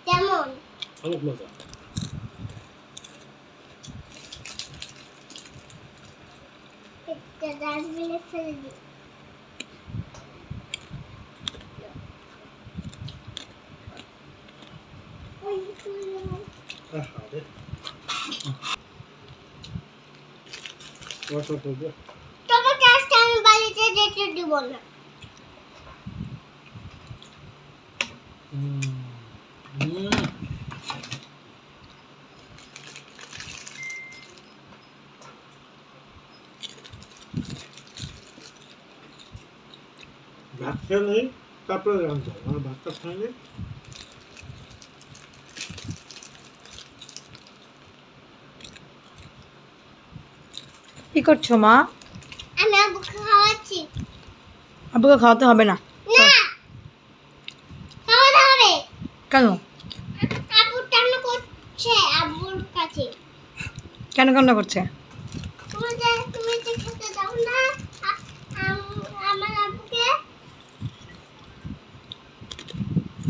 কেমন? অনেক মজা। একটা ডাস্টবিনে ফেলে দিই। ওই আরে ওটা করবে। তোমাকে আজকে আমি বাড়িতে যেতে দিব না। ভাত খেয়ে নেই তারপরে রান্না আমার ভাতটা খাই নেই। কি করছো মা? আমি আব্বুকে খাওয়াচ্ছি। আব্বুকে খাওয়াতে হবে না। না, খাওয়াতে হবে। কেন? আব্বু টানা করছে আব্বুর কাছে। কেন কান্না করছে?